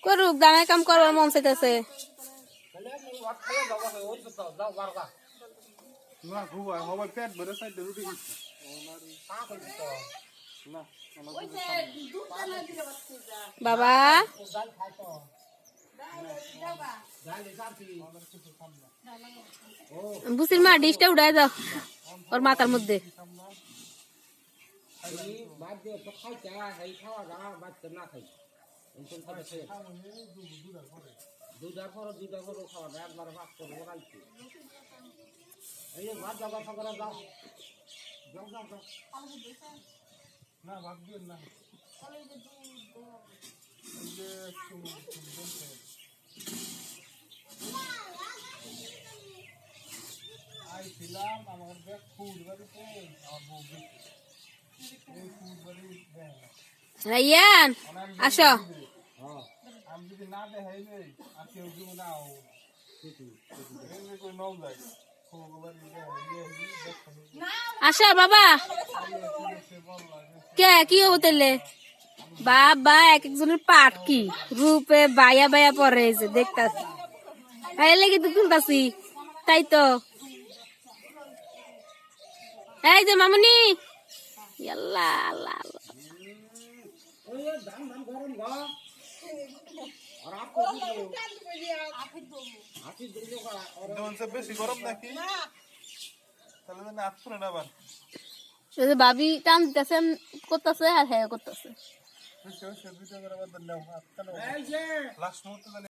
করুক দানায় কাম করবার মন চাইতেছে। বাবা বুসির মা ডিশটা উড়াই দাও ওর মাথার মধ্যে। রাইয়ান আসো। আসো বাবা কে কি হবো তাইলে বাবা এক একজনের পাট কি রূপে বায়া বায়া পরে দেখতাছি লেগে তো তুলতাছি তাই তো। এই যে মামুনি আল্লাহ আল্লাহ আল্লাহ ভাবি টান দিতেছে করতেছে আর হ্যাঁ করতেছে।